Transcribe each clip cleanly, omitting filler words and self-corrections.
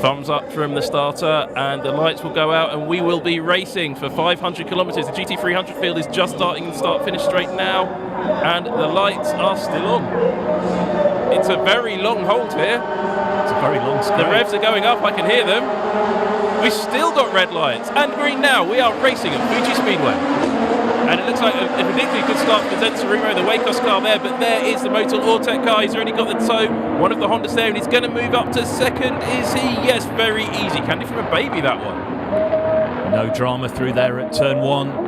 Thumbs up from the starter, and the lights will go out, and we will be racing for 500 kilometres. The GT300 field is just starting the start-finish straight now, and the lights are still on. It's a very long hold here. It's a very long straight. The revs are going up, I can hear them. We've still got red lights and green now. We are racing at Fuji Speedway. And it looks like a particularly good start for Zensarumo, the Wacos car there, but there is the Motul Ortec car. He's already got the tow, one of the Hondas there, and he's going to move up to second, is he? Yes, very easy. Candy from a baby, that one. No drama through there at turn 1.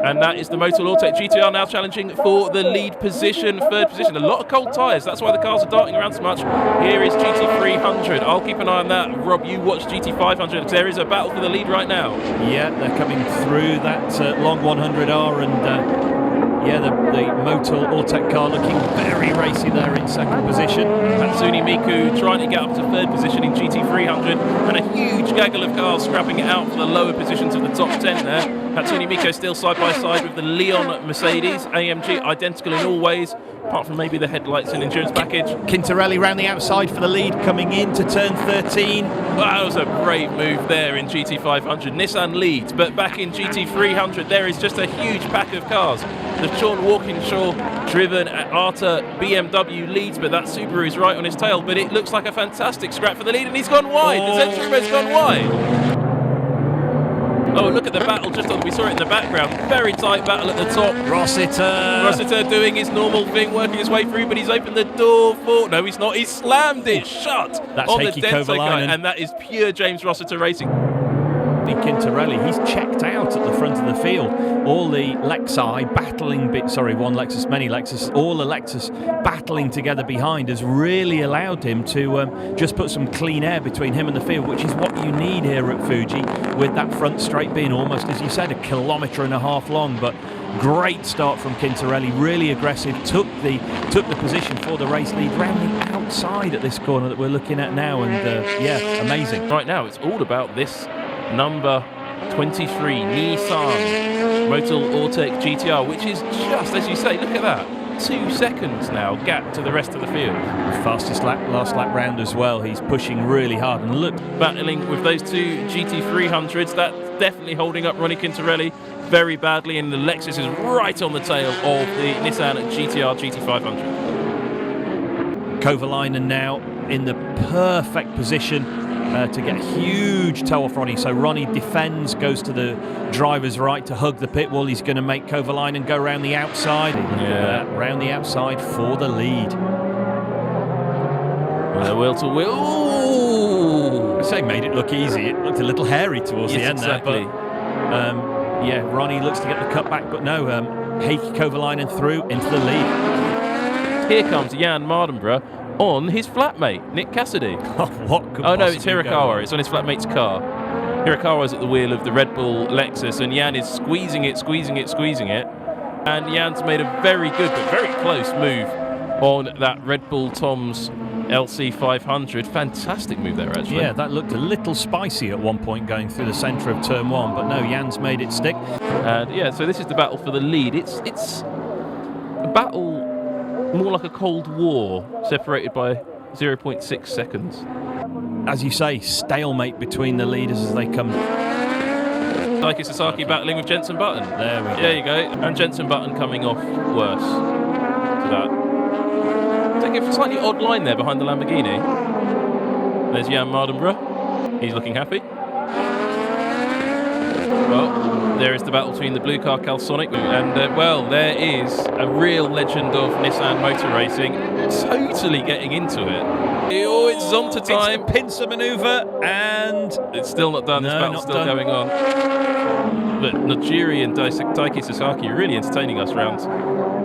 And that is the Motul Ortec GT-R now challenging for the lead position, third position. A lot of cold tyres, that's why the cars are darting around so much. Here is GT300. I'll keep an eye on that. Rob, you watch GT500, because there is a battle for the lead right now. Yeah, they're coming through that long 100R, and yeah, the Motul Ortec car looking very racy there in second position. Hatsune Miku trying to get up to third position in GT300, and a huge gaggle of cars scrapping it out for the lower positions of the top 10 there. Hatsune Miku still side by side with the Leon Mercedes AMG, identical in all ways, apart from maybe the headlights and endurance package. Quintarelli round the outside for the lead, coming into turn 13. Well, that was a brave move there in GT500. Nissan leads, but back in GT300 there is just a huge pack of cars. The Sean Walkinshaw driven Arta BMW leads, but that Subaru is right on his tail. But it looks like a fantastic scrap for the lead, and he's gone wide. The Zensarumo's gone wide. Oh, look at the battle just on. We saw it in the background. Very tight battle at the top. Rossiter doing his normal thing, working his way through, but he's opened the door for. No, he's not. He's slammed it shut That's on Heikki the Denso guy, Kovalainen. and that is pure James Rossiter racing. Quintarelli, he's checked out at the front of the field. All the Lexi battling, one Lexus, many Lexus, all the Lexus battling together behind has really allowed him to just put some clean air between him and the field, which is what you need here at Fuji, with that front straight being almost, as you said, 1.5 kilometres long. But great start from Quintarelli, really aggressive, took the position for the race lead round the outside at this corner that we're looking at now, and yeah, amazing. Right now it's all about this number 23 Nissan Motul Ortec GT-R, which is just, as you say, look at that, 2 seconds now gap to the rest of the field. Fastest lap, last lap round as well. He's pushing really hard, and look, battling with those two GT300s, that's definitely holding up Ronnie Quintarelli very badly, and the Lexus is right on the tail of the Nissan GT-R GT500. Kovalainen now in the perfect position to get a huge tow off Ronnie. So Ronnie defends, goes to the driver's right to hug the pit wall. He's going to make Kovalainen go round the outside. Yeah, round the outside for the lead. Wheel to wheel. Ooh. I say made it look easy. It looked a little hairy towards the end exactly. there. But yeah, Ronnie looks to get the cut back, but no, Heikki Kovalainen through into the lead. Here comes Jann Mardenborough on his flatmate, Nick Cassidy. What could no, it's possibly go Hirakawa. wrong? It's on his flatmate's car. Hirakawa's at the wheel of the Red Bull Lexus, and Jann is squeezing it. And Jann's made a very good but very close move on that Red Bull Tom's LC500. Fantastic move there, actually. Yeah, that looked a little spicy at one point going through the centre of turn 1, but no, Jann's made it stick. And yeah, so this is the battle for the lead. It's a battle more like a Cold War, separated by 0.6 seconds. As you say, stalemate between the leaders as they come. Taiki Sasaki battling with Jenson Button. There we go. There you go. And Jenson Button coming off worse to that. Taking a slightly odd line there behind the Lamborghini. There's Jann Mardenborough. He's looking happy. Well, there is the battle between the blue car Calsonic and, well, there is a real legend of Nissan motor racing totally getting into it. Oh, it's Zonta time. It's a pincer manoeuvre, and it's still not done. This battle's still going on. But Nojiri and Taiki Sasaki are really entertaining us around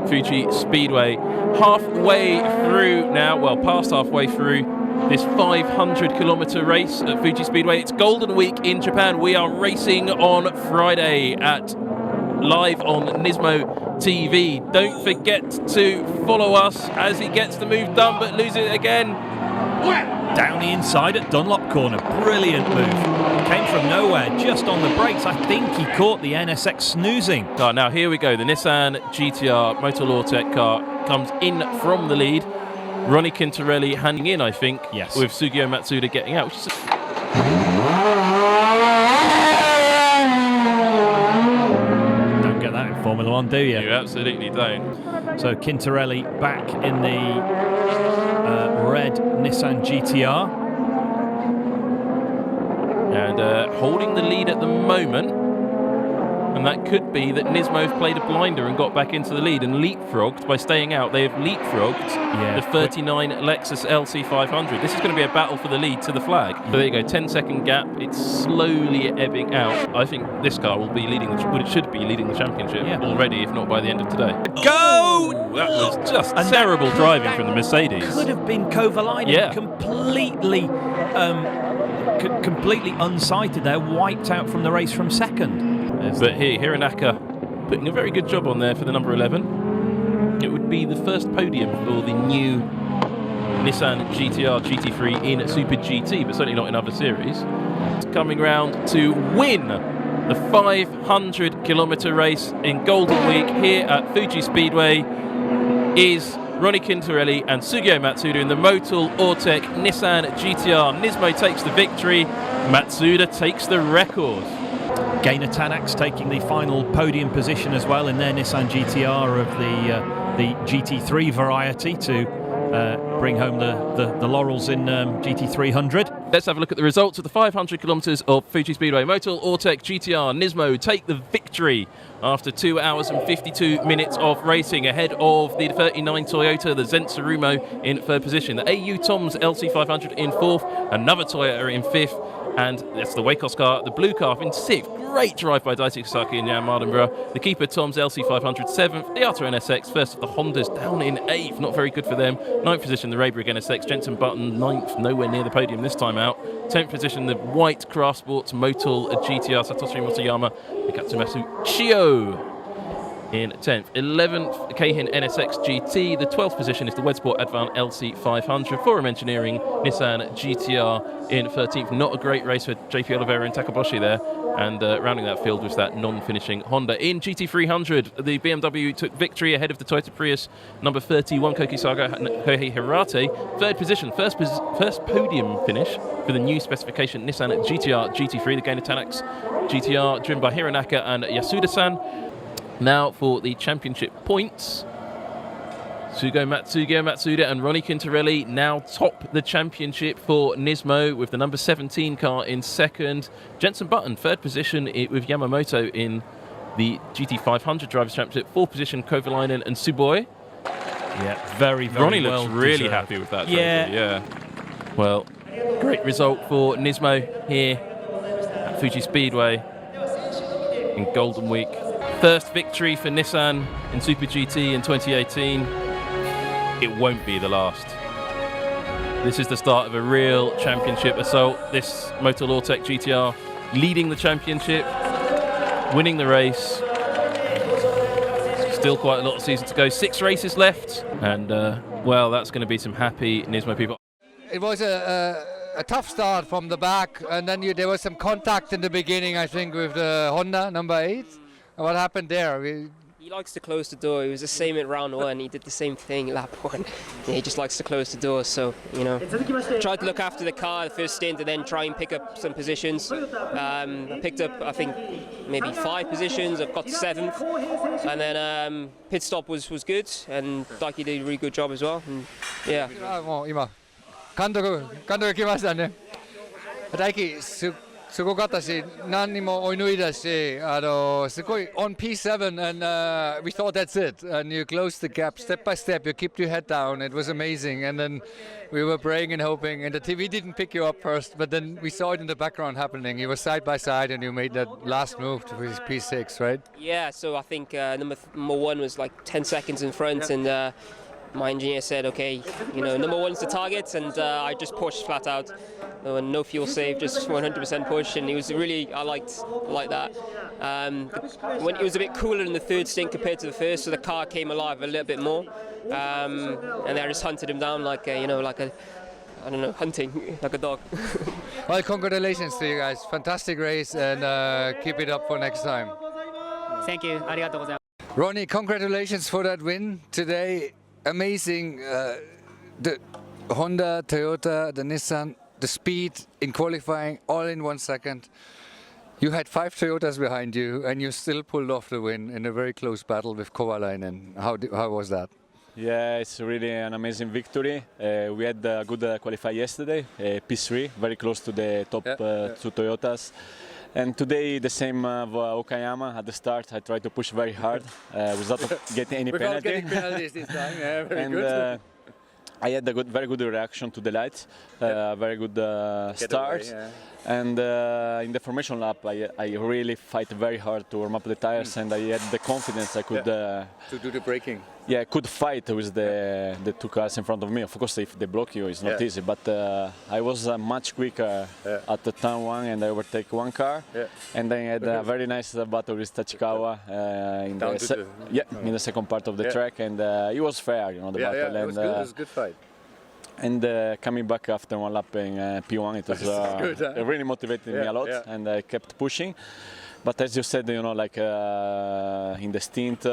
Fuji Speedway. Halfway through now, well, past halfway through this 500-kilometer race at Fuji Speedway. It's Golden Week in Japan. We are racing on Friday live on Nismo TV. Don't forget to follow us as he gets the move done, but loses it again. Down the inside at Dunlop corner. Brilliant move. Came from nowhere, just on the brakes. I think he caught the NSX snoozing. Oh, now here we go. The Nissan GT-R Motul Ortec car comes in from the lead. Ronnie Quintarelli handing in, I think, yes, with Sugio Matsuda getting out. Which is don't get that in Formula One, do you? You absolutely don't. So Quintarelli back in the red Nissan GT-R. And holding the lead at the moment. And that could be that NISMO have played a blinder and got back into the lead and leapfrogged by staying out. They have leapfrogged the 39 Lexus LC500. This is going to be a battle for the lead to the flag. So there you go, 10-second gap. It's slowly ebbing out. I think this car will be leading, it should be leading the championship already, if not by the end of today. Go! That was just terrible driving from the Mercedes. Could have been Kovalainen completely unsighted there, wiped out from the race from second. But here, Hironaka putting a very good job on there for the number 11. It would be the first podium for the new Nissan GT-R GT3 in Super GT, but certainly not in other series. It's coming round to win the 500km race in Golden Week here at Fuji Speedway is Ronnie Quintarelli and Sugio Matsuda in the Motul Ortec Nissan GT-R. Nismo takes the victory, Matsuda takes the record. Gainer Tanax taking the final podium position as well in their Nissan GT-R of the GT3 variety to bring home the laurels in GT300. Let's have a look at the results of the 500km of Fuji Speedway. Motul Ortec GT-R Nismo take the victory after 2 hours and 52 minutes of racing, ahead of the 39 Toyota, the Zendt Tsurumo in third position. The AU Toms LC500 in fourth, another Toyota in fifth, and that's the Wacos car, the blue car in sixth. Great drive by Daisuke Sasaki and Jann Mardenborough. The keeper Tom's LC500 seventh, the Arto NSX first of the Hondas down in eighth, not very good for them. Ninth position the Raybrigg NSX, Jensen Button ninth, nowhere near the podium this time out. 10th position the white Craft Sports Motul GT-R Satoshi Motoyama, the Katsumasu Chio in 10th. 11th Keihin NSX GT. The 12th position is the Wedsport Advan LC500. Forum Engineering Nissan GT-R in 13th. Not a great race for JP Oliveira and Takaboshi there. And rounding that field was that non-finishing Honda. In GT300, the BMW took victory ahead of the Toyota Prius number 31 Koki Saga Kohei Hirate. Third position, first podium finish for the new specification Nissan GT-R GT3, the Gainer Tanax GT-R, driven by Hironaka and Yasuda-san. Now for the championship points. Sugio Matsuda and Ronnie Quintarelli now top the championship for Nismo with the number 17 car in second. Jensen Button, third position with Yamamoto in the GT500 Drivers' Championship. Fourth position, Kovalainen and Tsuboi. Yeah, very Ronnie well looks really deserved. happy with that trophy. Yeah. Well, great result for Nismo here at Fuji Speedway in Golden Week. First victory for Nissan in Super GT in 2018. It won't be the last. This is the start of a real championship assault. This Motul Ortec GT-R leading the championship, winning the race. Still quite a lot of season to go. 6 races left, and well, that's going to be some happy Nismo people. It was a tough start from the back, and then there was some contact in the beginning, I think, with the Honda number 8. What happened there? He likes to close the door. He was the same in round 1. He did the same thing lap 1. Yeah, he just likes to close the door. So, tried to look after the car the first stint and then try and pick up some positions. I picked up, I think, maybe 5 positions. I've got to 7th. And then pit stop was good. And Daiki did a really good job as well. And, yeah. 今監督来ましたね。大輝すごかったし、何にも追い抜いたし、すごい on P7 and we thought that's it. And you close the gap step by step. You keep your head down. It was amazing. And then we were praying and hoping. And the TV didn't pick you up first, but then we saw it in the background happening. You were side by side, and you made that last move to his P6, right? Yeah. So I think number 1 was like 10 seconds in front, and my engineer said, okay, number 1's the target, and I just pushed flat out. No fuel save, just 100% push, and he was really, I liked that. When it was a bit cooler in the third stint compared to the first, so the car came alive a little bit more, and I just hunted him down like hunting like a dog. Well, congratulations to you guys. Fantastic race, and keep it up for next time. Thank you. ありがとうございます。 Ronnie, congratulations for that win today. Amazing. the Honda, Toyota, the Nissan, the speed in qualifying, all in 1 second. You had 5 Toyotas behind you, and you still pulled off the win in a very close battle with Kovalainen. How was that? Yeah, it's really an amazing victory. We had a good qualify yesterday, P3, very close to the top 2 Toyotas. And today, the same Okayama at the start, I tried to push very hard without getting any Without penalty. getting penalties this time, yeah, very And good. I had a very good reaction to the lights, very good start. Away, yeah. And in the formation lap, I really fight very hard to warm up the tires, and I had the confidence I could to do the braking. Yeah, could fight with the 2 cars in front of me. Of course, if they block you, it's not easy. But I was much quicker at the turn 1, and I overtake 1 car. Yeah. And then I had a very nice battle with Tachikawa in the second part of the track, and it was fair, the battle. Yeah, it was a good fight. And coming back after 1 lap in P1, it was good, huh? it really motivated me a lot, and I kept pushing. But as you said, like in the stint,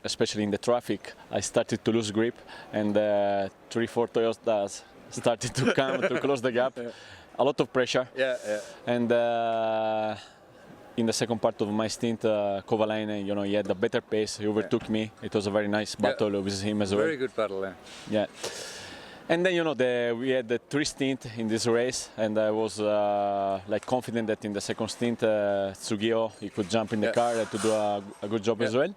especially in the traffic, I started to lose grip, and 3-4 Toyotas started to come to close the gap. A lot of pressure. And in the second part of my stint, Kovalainen, he had a better pace. He overtook me. It was a very nice battle with him as well. Very good battle, Yeah. And then we had the 3 stints in this race, and I was confident that in the second stint, Tsugio, he could jump in the car to do a good job as well.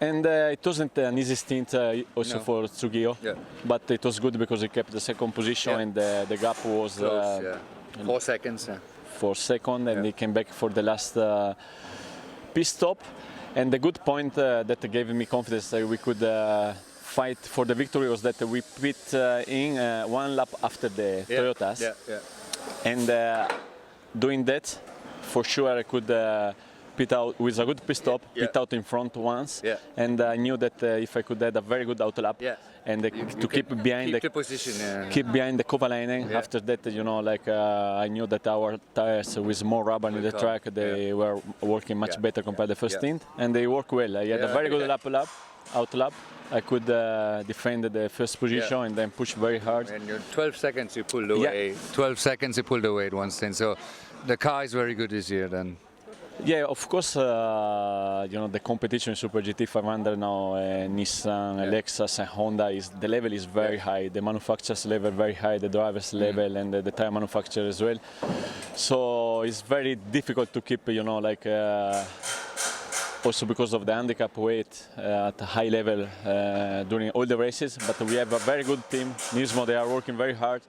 And it wasn't an easy stint for Tsugio, but it was good because he kept the second position, and the gap was close, 4 seconds. 4 seconds, and he came back for the last pit stop. And the good point that gave me confidence that we could fight for the victory was that we pit in 1 lap after the Toyotas. And doing that, for sure I could pit out with a good pit stop, pit out in front once, and I knew that if I could add a very good out lap and to keep behind the position, keep behind the Kovalainen. After that, I knew that our tires with more rubber in the track, they were working much better compared to the first stint, and they work well. I had a very good out lap. I could defend the first position and then push very hard. And 12 seconds you pulled away. 12 seconds you pulled away at one stint. So the car is very good this year then. Yeah, of course, the competition in SuperGT 500 now, Nissan, Lexus and Honda, the level is very high. The manufacturer's level very high, the driver's level, and the tire manufacturer as well. So it's very difficult to keep, also because of the handicap weight at a high level during all the races. But we have a very good team. NISMO, they are working very hard.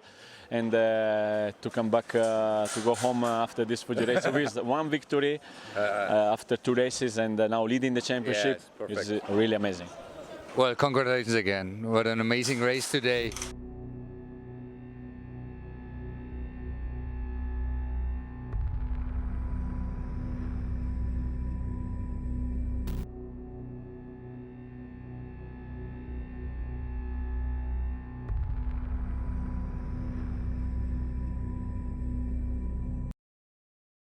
And to come back to go home after this Fuji race with 1 victory after 2 races and now leading the championship is really amazing. Well, congratulations again. What an amazing race today.